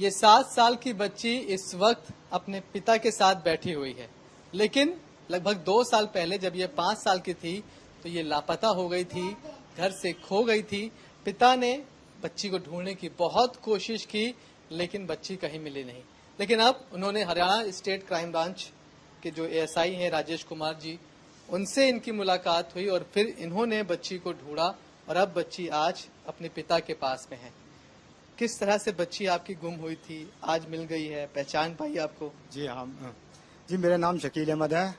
ये 7 साल की बच्ची इस वक्त अपने पिता के साथ बैठी हुई है, लेकिन लगभग 2 साल पहले जब ये 5 साल की थी तो ये लापता हो गई थी, घर से खो गई थी। पिता ने बच्ची को ढूंढने की बहुत कोशिश की, लेकिन बच्ची कहीं मिली नहीं। लेकिन अब उन्होंने हरियाणा स्टेट क्राइम ब्रांच के जो एएसआई हैं राजेश कुमार जी, उनसे इनकी मुलाकात हुई और फिर इन्होंने बच्ची को ढूंढा और अब बच्ची आज अपने पिता के पास में है। किस तरह से बच्ची आपकी गुम हुई थी, आज मिल गई है, पहचान पाई आपको? जी हाँ जी, मेरा नाम शकील अहमद है।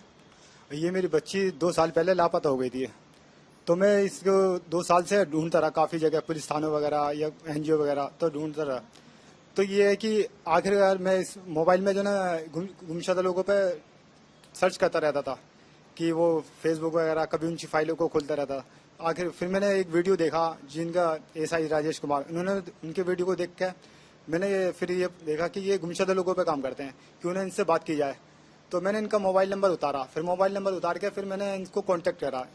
ये मेरी बच्ची 2 साल पहले लापता हो गई थी, तो मैं इसको 2 साल से ढूंढता रहा काफ़ी जगह, पुलिस थानों वगैरह या एनजीओ वगैरह, तो ढूंढता रहा। तो ये है कि आखिरकार मैं इस मोबाइल में जो ना गुमशुदा लोगों पे सर्च करता रहता था कि वो फेसबुक वगैरह, कभी उनकी फाइलों को खोलता रहता। आखिर फिर मैंने एक वीडियो देखा जिनका एएसआई राजेश कुमार, उन्होंने उनके वीडियो को देख के मैंने फिर ये देखा कि ये गुमशुदा लोगों पे काम करते हैं, क्यों ना इनसे बात की जाए। तो मैंने इनका मोबाइल नंबर उतारा, फिर मोबाइल नंबर उतार के फिर मैंने इनको कांटेक्ट करा।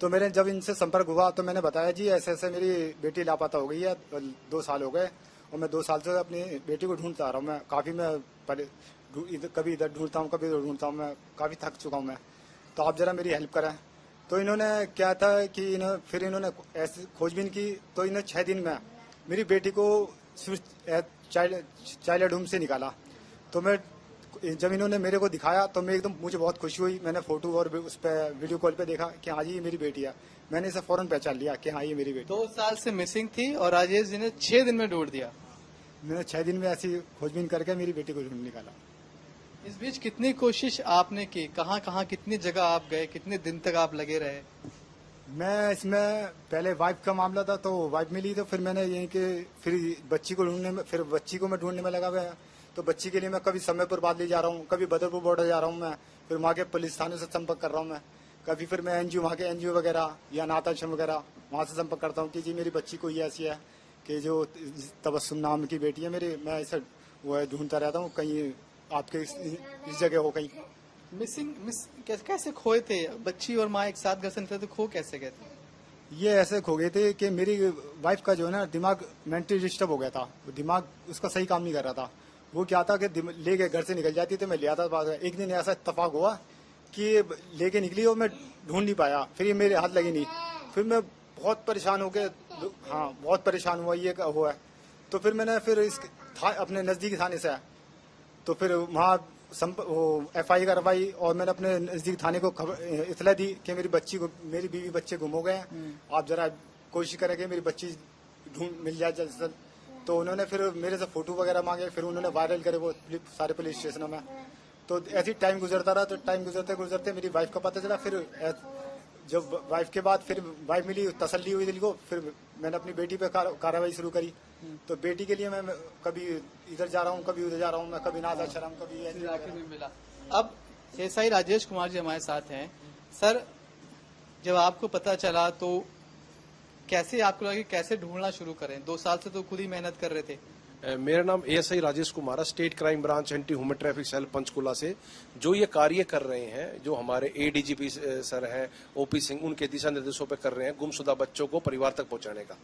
तो मेरे जब इनसे संपर्क हुआ तो मैंने बताया जी ऐसे ऐसे मेरी बेटी लापता हो गई है, 2 साल हो गए और मैं 2 साल से अपनी बेटी को ढूंढता आ रहा हूँ। मैं काफ़ी कभी इधर ढूंढता हूँ, कभी इधर ढूंढता हूँ, मैं काफ़ी थक चुका हूँ मैं, तो आप ज़रा मेरी हेल्प करें। तो इन्होंने क्या था कि फिर इन्होंने ऐसी खोजबीन की, तो इन्हें 6 दिन में मेरी बेटी को चाइल्ड होम से निकाला। तो मैं जब इन्होंने मेरे को दिखाया तो मैं एकदम, मुझे बहुत खुशी हुई। मैंने फोटो और उस पर वीडियो कॉल पे देखा कि हाँ जी ये मेरी बेटी है। मैंने इसे फौरन पहचान लिया कि हाँ ये मेरी बेटी। 2 साल से मिसिंग थी और राजेश जी ने 6 दिन में ढूंढ दिया। मैंने 6 दिन में ऐसी खोजबीन करके मेरी बेटी को ढूंढ निकाला। इस बीच कितनी कोशिश आपने की, कहाँ कहाँ कितनी जगह आप गए, कितने दिन तक आप लगे रहे? मैं इसमें पहले वाइफ का मामला था, तो वाइफ मिली, तो फिर मैंने यहीं के फिर बच्ची को ढूंढने में, फिर बच्ची को मैं ढूंढने में लगा हुआ। तो बच्ची के लिए मैं कभी समयपुर बादली जा रहा हूँ, कभी बदरपुर बॉर्डर जा रहा हूँ मैं, फिर वहाँ के पुलिस थाने से संपर्क कर रहा हूँ मैं, कभी फिर मैं एनजीओ, वहाँ के एनजीओ वगैरह या अनाथ आश्रम वगैरह, वहाँ से संपर्क करता हूँ कि जी मेरी बच्ची कोई ऐसी है कि जो तबस्सुम नाम की बेटी है मेरी। मैं ऐसा वो है ढूंढता रहता हूँ, कहीं आपके इस जगह हो कहीं। कैसे खोए थे? बच्ची और माँ एक साथ घर से निकले तो खो कैसे गए थे? ये ऐसे खो गए थे कि मेरी वाइफ का जो है ना दिमाग मेंटली डिस्टर्ब हो गया था, दिमाग उसका सही काम नहीं कर रहा था। वो क्या था कि ले के घर से निकल जाती तो मैं ले आता था। एक दिन ऐसा इत्तेफाक हुआ कि लेके निकली और मैं ढूंढ नहीं पाया, फिर ये मेरे हाथ लगी नहीं। फिर मैं बहुत परेशान हो गया, हाँ बहुत परेशान हुआ, ये हुआ है। तो फिर मैंने फिर अपने नज़दीकी थाने से, तो फिर वहाँ FI करवाई और मैंने अपने नजदीक थाने को इतला दी कि मेरी बीवी बच्चे गुम हो गए हैं, आप जरा कोशिश करें कि मेरी बच्ची मिल जाए जल्द से जल्द। तो उन्होंने फिर मेरे से फोटो वगैरह मांगे, फिर उन्होंने वायरल करे वो सारे पुलिस स्टेशनों में। तो ऐसे ही टाइम गुजरता रहा, तो टाइम गुजरते गुजरते मेरी वाइफ का पता चला। फिर जब वाइफ के बाद फिर वाइफ मिली, तसल्ली हुई दिल को, फिर मैंने अपनी बेटी पे कार्रवाई शुरू करी। तो बेटी के लिए मैं कभी इधर जा रहा हूँ, कभी उधर जा रहा हूँ, मैं कभी अनाथ आश्रम, कभी आखिर में मिला। अब एएसआई राजेश कुमार जी हमारे साथ हैं। सर, जब आपको पता चला तो कैसे आपको लगा कि कैसे ढूंढना शुरू करें? 2 साल से तो खुद ही मेहनत कर रहे थे। मेरा नाम एएसआई राजेश कुमार है, state crime branch anti human traffic cell Panchkula से। जो ये कार्य कर रहे हैं, जो हमारे एडीजीपी सर हैं ओपी सिंह, उनके दिशा निर्देशों पे कर रहे हैं गुमशुदा बच्चों को परिवार तक पहुंचाने का।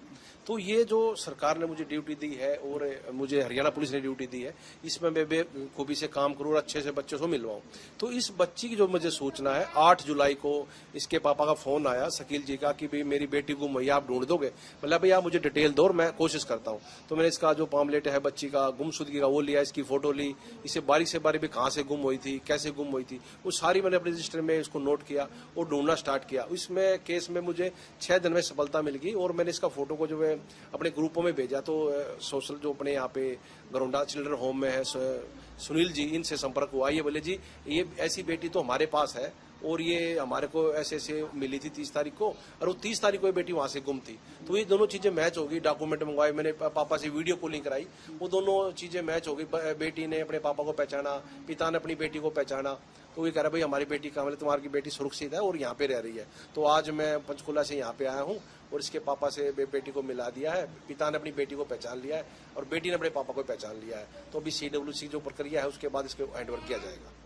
तो ये जो सरकार ने मुझे ड्यूटी दी है और मुझे हरियाणा पुलिस ने ड्यूटी दी है, इसमें मैं बेखूबी से काम करूँ और अच्छे से बच्चों से मिलवाऊं। तो इस बच्ची की जो मुझे सूचना है, 8 जुलाई को इसके पापा का फोन आया शकील जी का कि भाई मेरी बेटी गुम हुई, आप ढूंढ दोगे? मतलब भैया आप मुझे डिटेल दो और मैं कोशिश करता हूँ। तो मैंने इसका जो पामलेट है बच्ची का गुमशुदगी का वो लिया, इसकी फोटो ली, इसे बारीक से बारीक भी कहाँ से गुम हुई थी, कैसे गुम हुई थी, वो सारी मैंने अपने रजिस्टर में इसको नोट किया और ढूंढना स्टार्ट किया। इसमें केस में मुझे 6 दिन में सफलता मिल गई और मैंने इसका फोटो को जो है अपने ग्रुपों में भेजा। तो सोशल जो अपने यहाँ पे गरोंडा चिल्ड्रन होम में है सुनील जी, इनसे संपर्क हुआ। ये बोले जी ये ऐसी बेटी तो हमारे पास है और ये हमारे को ऐसे ऐसे मिली थी 30 तारीख को, और वो 30 तारीख को ये बेटी वहां से गुम थी। तो ये दोनों चीजें मैच हो गई, डॉक्यूमेंट मंगवाए, मैंने पापा से वीडियो कॉलिंग कराई, वो दोनों चीजें मैच हो गई। बेटी ने अपने पापा को पहचाना, पिता ने अपनी बेटी को पहचाना। तो ये कह रहा भाई हमारी बेटी कहाँ, मतलब तुम्हारी बेटी सुरक्षित है और यहाँ पे रह रही है। तो आज मैं पंचकुला से यहाँ पे आया हूँ और इसके पापा से बेटी को मिला दिया है, पिता ने अपनी बेटी को पहचान लिया है और बेटी ने अपने पापा को पहचान लिया है। तो अभी CWC जो प्रक्रिया है उसके बाद इसको हैंडओवर किया जाएगा।